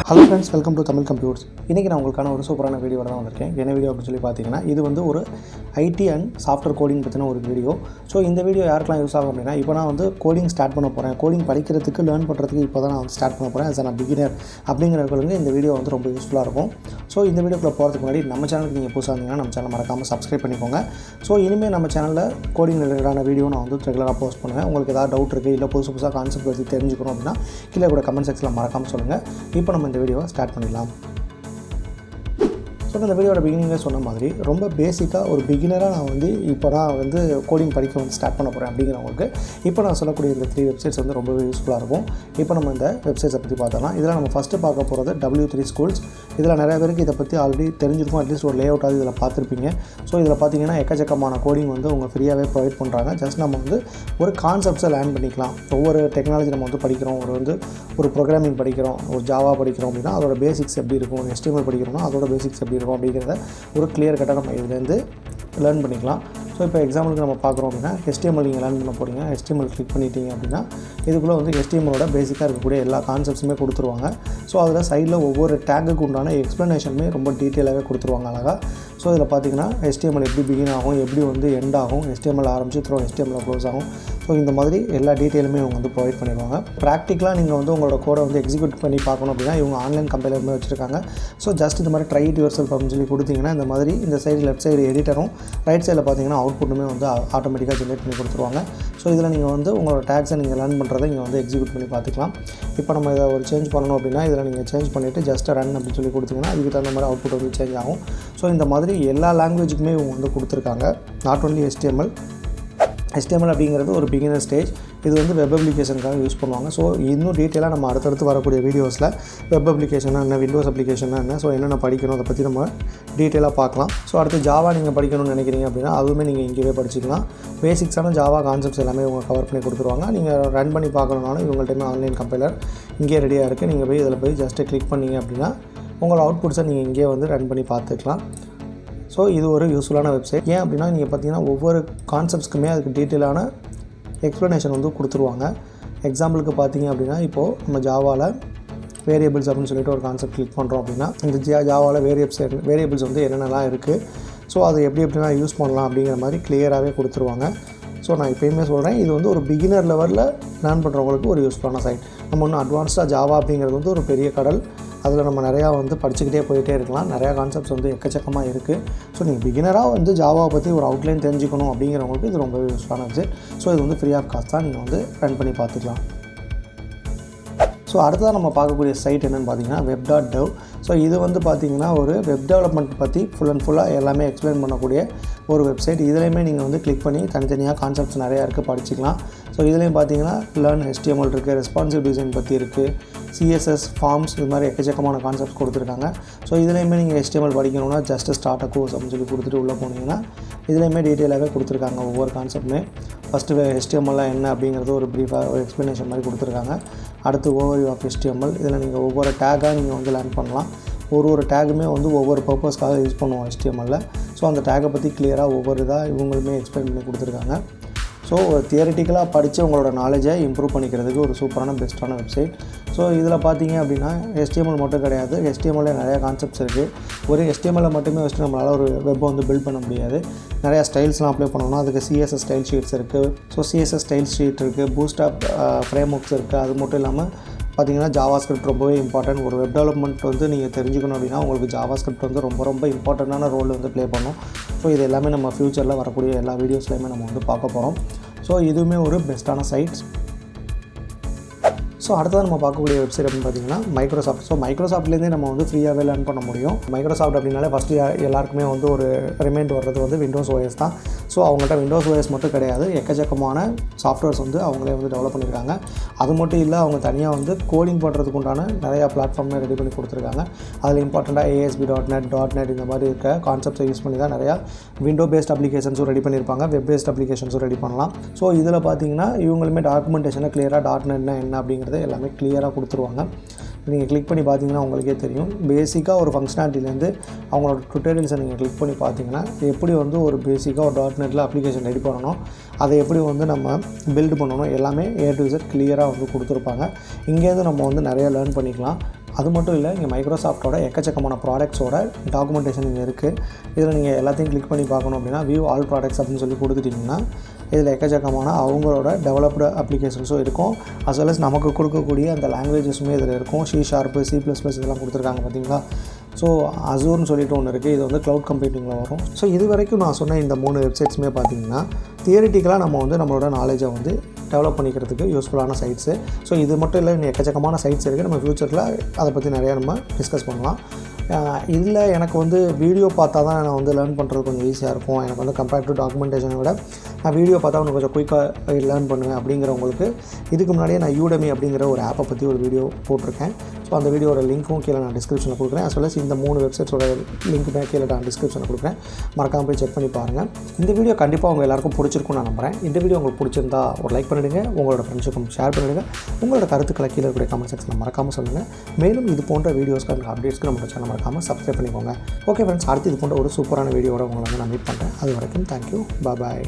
Hello friends, welcome to Tamil computers. இன்றைக்கி நான் உங்களுக்கான ஒரு சூப்பரான வீடியோட தான் வந்திருக்கேன். என்ன வீடியோ அப்படின்னு சொல்லி பார்த்தீங்கன்னா, இது வந்து ஒரு ஐடி அண்ட் சாஃப்ட்வேர் கோடிங் பற்றின ஒரு வீடியோ. ஸோ இந்த வீடியோ யாருக்கெல்லாம் யூஸ் ஆகும் அப்படின்னா, இப்போ நான் வந்து கோடிங் ஸ்டார்ட் பண்ண போகிறேன், கோடிங் படிக்கிறதுக்கு லேர்ன் பண்ணுறதுக்கு இப்போ தான் நான் வந்து ஸ்டார்ட் பண்ண போகிறேன், நான் பிகினர் அப்படிங்கிறவங்களுக்கு இந்த வீடியோ வந்து ரொம்ப யூஸ்ஃபுல்லாக இருக்கும். ஸோ இந்த வீடியோக்குள்ளே போகிறதுக்கு முன்னாடி நம்ம சேனலுக்கு நீங்கள் புதுசாக இருந்தீங்கன்னா நம்ம சேனல் மறக்காமல் சப்ஸ்கிரைப் பண்ணிக்கோங்க. ஸோ இனிமேல் நம்ம சேனலில் கோடிங் ரிலேட்டடான வீடியோ நான் வந்து ரெகுலராக போஸ்ட் பண்ணுவேன். உங்களுக்கு ஏதாவது டவுட் இருக்குது, இல்லை புதுசாக கான்செப்ட் பற்றி தெரிஞ்சுக்கணும் அப்படின்னா கீழே கூட கமெண்ட் செக்ஷனில் மறக்காமல் சொல்லுங்கள். இப்போ நம்ம இந்த வீடியோவை ஸ்டார்ட் பண்ணிடலாம். ஸோ இந்த வீடியோட பிகினிங்கில் சொன்ன மாதிரி ரொம்ப பேசிக்காக ஒரு பிகினராக நான் வந்து இப்போ நான் வந்து கோடிங் படிக்க வந்து ஸ்டார்ட் பண்ண போகிறேன் அப்படிங்கிறவங்களுக்கு இப்போ நான் சொல்லக்கூடிய இந்த 3 வெப்சைட்ஸ் வந்து ரொம்பவே யூஸ்ஃபுல்லாக இருக்கும். இப்போ நம்ம இந்த வெப்சைட்ஸை பற்றி பார்த்தோம்னா, இதில் நம்ம ஃபஸ்ட்டு பார்க்க போகிறது W3 Schools. இதில் நிறைய பேருக்கு இதை பற்றி ஆல்ரெடி தெரிஞ்சிருக்கும், அட்லீஸ்ட் ஒரு லேஅவுட்டாவது இதில் பார்த்துருப்பீங்க. ஸோ இதில் பார்த்தீங்கன்னா எக்கச்சக்கமான கோடிங் வந்து அவங்க ஃப்ரீயாகவே ப்ரொவைட் பண்ணுறாங்க. ஜஸ்ட் நம்ம வந்து ஒரு கான்செப்ட்ஸை லேர்ன் பண்ணிக்கலாம். ஒவ்வொரு டெக்னாலஜி நம்ம வந்து படிக்கிறோம், ஒரு ப்ரோக்ராமிங் படிக்கிறோம், ஒரு ஜாவா படிக்கிறோம் அப்படின்னா அதோட பேசிக்ஸ் எப்படி இருக்கும், ஒரு HTML படிக்கிறோம்னா அதோட பேசிக்ஸ் எப்படி இருக்கும் அப்படிங்கிறத ஒரு கிளியர் கட்டாக நம்ம இதுலேருந்து லேர்ன் பண்ணிக்கலாம். ஸோ இப்போ எக்ஸாம்பிளுக்கு நம்ம பார்க்குறோம் அப்படின்னா HTML நீங்கள் லேர்ன் பண்ண போகிறீங்க. HTML கிளிக் பண்ணிட்டீங்க அப்படின்னா இதுக்குள்ளே வந்து HTMLோட பேசிக்காக இருக்கக்கூடிய எல்லா கான்செப்ட்ஸுமே கொடுத்துருவாங்க. ஸோ அதில் சைடில் ஒவ்வொரு டேங்குக்கு உண்டான எக்ஸ்ப்ளனேஷனுமே ரொம்ப டீட்டெயிலாகவே கொடுத்துருவாங்க அழகாக. ஸோ இதில் பார்த்தீங்கன்னா HTML எப்படி பிகின் ஆகும், எப்படி வந்து எண்ட் ஆகும், HTML ஆரம்பித்து HTML க்ளோஸ் ஆகும். ஸோ இந்த மாதிரி எல்லா டீட்டெயிலுமே இவங்க வந்து ப்ரொவைட் பண்ணிடுவாங்க. ப்ராக்டிக்கலாக நீங்கள் வந்து உங்களோட கோடை வந்து எக்ஸிக்யூட் பண்ணி பார்க்கணும் அப்படின்னா இவங்க ஆன்லைன் கம்பைலருமே வச்சுருக்காங்க. ஸோ ஜஸ்ட் இந்த மாதிரி ட்ரை இட் யுவர் செல்ஃப் அப்படின்னு சொல்லி கொடுத்தீங்கன்னா இந்த மாதிரி இந்த சைடு லெஃப்ட் சைடு எடிட்டரும், ரைட் சைடில் பார்த்தீங்கன்னா அவுட்புட்டுமே வந்து ஆட்டோமேட்டிக்காக ஜென்ரேட் பண்ணி கொடுத்துருவாங்க. ஸோ இதில் நீங்கள் வந்து உங்களோட டேக்ஸை நீங்கள் லேர்ன் பண்ணுறதை இங்கே வந்து எக்ஸிக்யூட் பண்ணி பார்த்துக்கலாம். இப்போ நம்ம இதை ஒரு சேஞ்ச் பண்ணணும் அப்படின்னா இதில் நீங்கள் சேஞ்ச் பண்ணிவிட்டு ஜஸ்ட் ரன் அப்படின்னு சொல்லி கொடுத்தீங்கன்னா அதுக்கு தகுந்த மாதிரி அவுட்புட் வந்து சேஞ்ச் ஆகும். ஸோ இந்த மாதிரி எல்லா லாங்குவேஜுக்குமே இவங்க வந்து கொடுத்துருக்காங்க. நாட் ஒன்லி HTML அப்படிங்கிறது ஒரு பிகினர் ஸ்டேஜ். இது வந்து வெப் அப்ளிகேஷனுக்காக யூஸ் பண்ணுவாங்க. ஸோ இன்னும் டீட்டெயிலாக நம்ம அடுத்தடுத்து வரக்கூடிய வீடியோஸில் வெப் அப்ளிகேஷனாக என்ன, விண்டோஸ் அப்ளிகேஷனாக என்ன, ஸோ என்னென்ன படிக்கணும் அதை பற்றி நம்ம டீட்டெயிலாக பார்க்கலாம். ஸோ அடுத்து ஜாவா நீங்கள் படிக்கணும்னு நினைக்கிறீங்க அப்படின்னா அதுவுமே நீங்கள் இங்கேயே படிச்சிக்கலாம். பேசிக்ஸான ஜாவா கான்செப்ட்ஸ் எல்லாமே இவங்க கவர் பண்ணி கொடுத்துருவாங்க. நீங்கள் ரன் பண்ணி பார்க்கணுன்னாலும் இவங்கள்ட்ட ஆன்லைன் கம்பைலர் இங்கேயே ரெடியாக இருக்குது. நீங்கள் போய் இதில் போய் ஜஸ்ட்டு கிளிக் பண்ணிங்க அப்படின்னா உங்களோட அவுட்புட்ஸை நீங்கள் இங்கேயே வந்து ரன் பண்ணி பார்த்துக்கலாம். ஸோ இது ஒரு யூஸ்ஃபுல்லான வெப்சைட். ஏன் அப்படின்னா நீங்கள் பார்த்தீங்கன்னா ஒவ்வொரு கான்செப்ட்ஸ்க்குமே அதுக்கு டீட்டெயிலான எக்ஸ்ப்ளனேஷன் வந்து கொடுத்துருவாங்க. எக்ஸாம்பிளுக்கு பார்த்தீங்க அப்படின்னா இப்போது நம்ம ஜாவாவில் வேரியபிள்ஸ் அப்படின்னு சொல்லிட்டு ஒரு கான்செப்ட் கிளிக் பண்ணுறோம் அப்படின்னா இந்த ஜாவாவில் வேரியபிள்ஸ் வந்து என்னென்னலாம் இருக்குது, ஸோ அதை எப்படிலாம் யூஸ் பண்ணலாம் அப்படிங்கிற மாதிரி கிளியராகவே கொடுத்துருவாங்க. ஸோ நான் எப்போயுமே சொல்கிறேன், இது வந்து ஒரு பிகினர் லெவலில் லேர்ன் பண்ணுறவங்களுக்கு ஒரு யூஸ்ஃபுல்லான சைட். நம்ம இன்னும் அட்வான்ஸ்டாக ஜாவா அப்படிங்கிறது வந்து ஒரு பெரிய கடல். அதில் நம்ம நிறையா வந்து படிச்சுக்கிட்டே போயிட்டே இருக்கலாம். நிறையா கான்செப்ட்ஸ் வந்து எக்கச்சக்கமாக இருக்குது. ஸோ நீங்கள் பிகினராக வந்து ஜாவாவை பற்றி ஒரு அவுட்லைன் தெரிஞ்சுக்கணும் அப்படிங்கிறவங்களுக்கு இது ரொம்ப யூஸ்ஃபுல்லான வெப்சைட். ஸோ இது வந்து ஃப்ரீ ஆஃப் காஸ்ட் தான், நீங்கள் வந்து ரன் பண்ணி பார்த்துக்கலாம். ஸோ அடுத்ததாக நம்ம பார்க்கக்கூடிய சைட் என்னென்னு பார்த்தீங்கன்னா web.dev. ஸோ இது வந்து பார்த்திங்கன்னா ஒரு வெப் டெவலப்மெண்ட் பற்றி ஃபுல்லாக எல்லாமே எக்ஸ்பிளைன் பண்ணக்கூடிய ஒரு வெப்சைட். இதுலேயுமே நீங்கள் வந்து கிளிக் பண்ணி தனித்தனியாக கான்செப்ட்ஸ் நிறையா இருக்குது, படிச்சிக்கலாம். ஸோ இதுலேயும் பார்த்தீங்கன்னா லேர்ன் HTML இருக்குது, ரெஸ்பான்சிவ் டிசைன் பற்றி இருக்குது, CSS, ஃபார்ம்ஸ், இது மாதிரி எக்கச்சக்கமான கான்செப்ட்ஸ் கொடுத்துருக்காங்க. ஸோ இதுலேயுமே நீங்கள் HTML படிக்கணும்னா ஜஸ்ட் ஸ்டார்ட் அ கோர்ஸ் அப்படின்னு சொல்லி கொடுத்துட்டு உள்ளே போனீங்கன்னா இதுலேயுமே டீட்டெயிலாகவே கொடுத்துருக்காங்க. ஒவ்வொரு கான்செப்ட்டுமே ஃபஸ்ட்டு HTML என்ன அப்படிங்கிறது ஒரு ப்ரீஃபாக ஒரு எக்ஸ்ப்ளனேஷன் மாதிரி கொடுத்துருக்காங்க. அடுத்து ஓவர்வியூ ஆஃப் HTML. இதில் நீங்கள் ஒவ்வொரு டேக்காக நீங்கள் வந்து லேர்ன் பண்ணலாம். ஒரு டேக்குமே வந்து ஒவ்வொரு பர்பஸ்க்காக யூஸ் பண்ணுவோம் HTML. ஸோ அந்த டேக்கை பற்றி கிளியராக ஒவ்வொரு இதாக இவங்களுமே எக்ஸ்பிளைன் பண்ணி கொடுத்துருக்காங்க. ஸோ தியரிட்டிக்கலாக படித்து உங்களோட நாலேஜை இம்ப்ரூவ் பண்ணிக்கிறதுக்கு ஒரு சூப்பரான பெஸ்ட்டான வெப்சைட். ஸோ இதில் பார்த்தீங்க அப்படின்னா HTML மட்டும் கிடையாது, HTML நிறையா கான்செப்ட்ஸ் இருக்குது. ஒரு HTML மட்டுமே வச்சுட்டு நம்மளால் ஒரு வெப்பை வந்து பில்ட் பண்ண முடியாது. நிறையா ஸ்டைல்ஸ்லாம் அப்ளை பண்ணணும்னா அதுக்கு CSS ஸ்டைல் ஷீட்ஸ் இருக்குது. ஸோ CSS ஸ்டைல் ஷீட் இருக்குது, பூட்ஸ்ட்ராப் ஃப்ரேம் ஒர்க்ஸ் இருக்குது. அது மட்டும் இல்லாமல் பார்த்தீங்கன்னா ஜாவாஸ்கிரிப்ட் ரொம்பவே இம்பார்ட்டன்ட். ஒரு வெப் டெவலப்மெண்ட் வந்து நீங்கள் தெரிஞ்சுக்கணும் அப்படின்னா உங்களுக்கு ஜாவாஸ்கிரிப்ட் வந்து ரொம்ப இம்பார்ட்டண்ட்டான ரோல் வந்து ப்ளே பண்ணும். ஸோ இது எல்லாமே நம்ம ஃப்யூச்சரில் வரக்கூடிய எல்லா வீடியோஸ்லையுமே நம்ம வந்து பார்க்க போகிறோம். ஸோ இதுவுமே ஒரு பெஸ்ட்டான சைட்ஸ். ஸோ அடுத்தது நம்ம பார்க்கக்கூடிய வெப்சைட் அப்படின்னு பார்த்தீங்கன்னா மைக்ரோசாஃப்ட். ஸோ மைக்ரோசாஃப்ட்லேருந்தே நம்ம வந்து ஃப்ரீயாகவே லேர்ன் பண்ண முடியும். மைக்ரோசாஃப்ட் அப்படின்னாலே ஃபஸ்ட்டு எல்லாருக்குமே வந்து ஒரு ரிமைண்ட் வர்றது வந்து விண்டோஸ் OS தான். ஸோ அவங்கள்ட்ட விண்டோஸ் OS மட்டும் கிடையாது, எக்கச்சக்கமான சாஃப்ட்வேர்ஸ் வந்து அவங்களே வந்து டெவலப் பண்ணியிருக்காங்க. அது மட்டும் இல்லை, அவங்க தனியாக வந்து கோடிங் பண்ணுறதுக்கு உண்டான நிறையா பிளாட்ஃபார்மே ரெடி பண்ணி கொடுத்துருக்காங்க. அதில் இம்பார்ட்டண்ட்டாக ASP.NET இந்த மாதிரி இருக்க கான்செப்ட்ஸை யூஸ் பண்ணி தான் நிறையா விண்டோ பேஸ்ட் அப்ளிகேஷன்ஸும் ரெடி பண்ணியிருப்பாங்க, வெப் பேஸ்ட் அப்ளிகேஷன்ஸும் ரெடி பண்ணலாம். ஸோ இதில் பார்த்தீங்கன்னா இவங்களுமே டாக்குமெண்டேஷனை கிளியராக .NET என்ன அப்படிங்கிறது எல்லாமே கிளியராக கொடுத்துருவாங்க. நீங்கள் கிளிக் பண்ணி பார்த்தீங்கன்னா உங்களுக்கே தெரியும். பேசிக்காக ஒரு ஃபங்க்ஷனாலிட்டிலேருந்து அவங்களோட டுட்டோரியல்ஸை நீங்கள் கிளிக் பண்ணி பார்த்தீங்கன்னா எப்படி வந்து ஒரு பேசிக்காக ஒரு .NETல அப்ளிகேஷன் ரெடி பண்ணணும், அதை எப்படி வந்து நம்ம பில்டு பண்ணணும், எல்லாமே A to Z கிளியராக வந்து கொடுத்துருப்பாங்க. இங்கேருந்து நம்ம வந்து நிறையா லேர்ன் பண்ணிக்கலாம். அது மட்டும் இல்லை, இங்கே மைக்ரோசாஃப்ட்டோட எக்கச்சக்கமான ப்ராடக்ட்ஸோட டாக்குமெண்டேஷன் இங்கே இருக்குது. இதில் நீங்கள் எல்லாத்தையும் கிளிக் பண்ணி பார்க்கணும் அப்படின்னா வியூ ஆல் ப்ராடக்ட்ஸ் அப்படின்னு சொல்லி கொடுத்துட்டிங்கன்னா இதில் எக்கச்சக்கமான அவங்களோட டெவலப்டு அப்ளிகேஷன்ஸும் இருக்கும். அஸ் வெல் அஸ் நமக்கு கொடுக்கக்கூடிய அந்த லாங்குவேஜஸுமே இதில் இருக்கும். C#, C++ இதெல்லாம் கொடுத்துருக்காங்க பார்த்தீங்களா. ஸோ அசூர்னு சொல்லிட்டு ஒன்று இருக்குது. இது வந்து க்ளவுட் கம்ப்யூட்டிங்கில் வரும். ஸோ இது வரைக்கும் நான் சொன்ன இந்த 3 வெப்சைட்ஸுமே பார்த்திங்கன்னா தியரிட்டிக்கலாக நம்ம வந்து நம்மளோட நாலேஜை வந்து டெவலப் பண்ணிக்கிறதுக்கு யூஸ்ஃபுல்லான சைட்ஸு. ஸோ இது மட்டும் இல்லை, இன்னும் எக்கச்சக்கமான சைட்ஸ் இருக்குது. நம்ம ஃப்யூச்சரில் அதை பற்றி நிறையா நம்ம டிஸ்கஸ் பண்ணலாம். இதில் எனக்கு வந்து வீடியோ பார்த்தா தான் நான் வந்து லேர்ன் பண்ணுறது கொஞ்சம் ஈஸியாக இருக்கும். எனக்கு வந்து கம்பேர்ட் டு டாக்குமெண்டேஷனை விட நான் வீடியோ பார்த்தா இன்னும் கொஞ்சம் குயிக்காக லேர்ன் பண்ணுவேன் அப்படிங்கிறவங்களுக்கு இதுக்கு முன்னாடியே நான் யூடெமி அப்படிங்கிற ஒரு ஆப்பை பற்றி ஒரு வீடியோ போட்டிருக்கேன். ஸோ அந்த வீடியோட லிங்க்கும் கீழே நான் டிஸ்கிரிப்ஷனில் கொடுக்குறேன். அஸ் வெல் அஸ் இந்த 3 வெப்சைட்ஸோட லிங்க்குமே கீழே நான் டிஸ்கிரிப்ஷனில் கொடுக்குறேன். மறக்காமல் போய் செக் பண்ணி பாருங்கள். இந்த வீடியோ கண்டிப்பாக உங்கள் எல்லாருக்கும் பிடிச்சிருக்கும்னு நான் நம்புகிறேன். இந்த வீடியோ உங்களுக்கு பிடிச்சிருந்தா ஒரு லைக் பண்ணிவிடுங்க, உங்களோட ஃப்ரெண்ட்ஸுக்கும் ஷேர் பண்ணிவிடுங்க. உங்களோட கருத்துக்களை கீழே இருக்கிற கமெண்ட் செக்ஷனில் மறக்காமல் சொல்லுங்கள். மேலும் இது போன்ற வீடியோஸ்க்கு அந்த அப்டேட்ஸ்க்கு நம்ம சேனல் மறக்காமல் சப்ஸ்கிரைப் பண்ணிக்கோங்க. ஓகே ஃப்ரெண்ட்ஸ், அடுத்து இது போன்ற ஒரு சூப்பரான வீடியோட உங்களை வந்து நான் மீட் பண்ணுறேன். அது வரைக்கும் தேங்க்யூ, பாய்.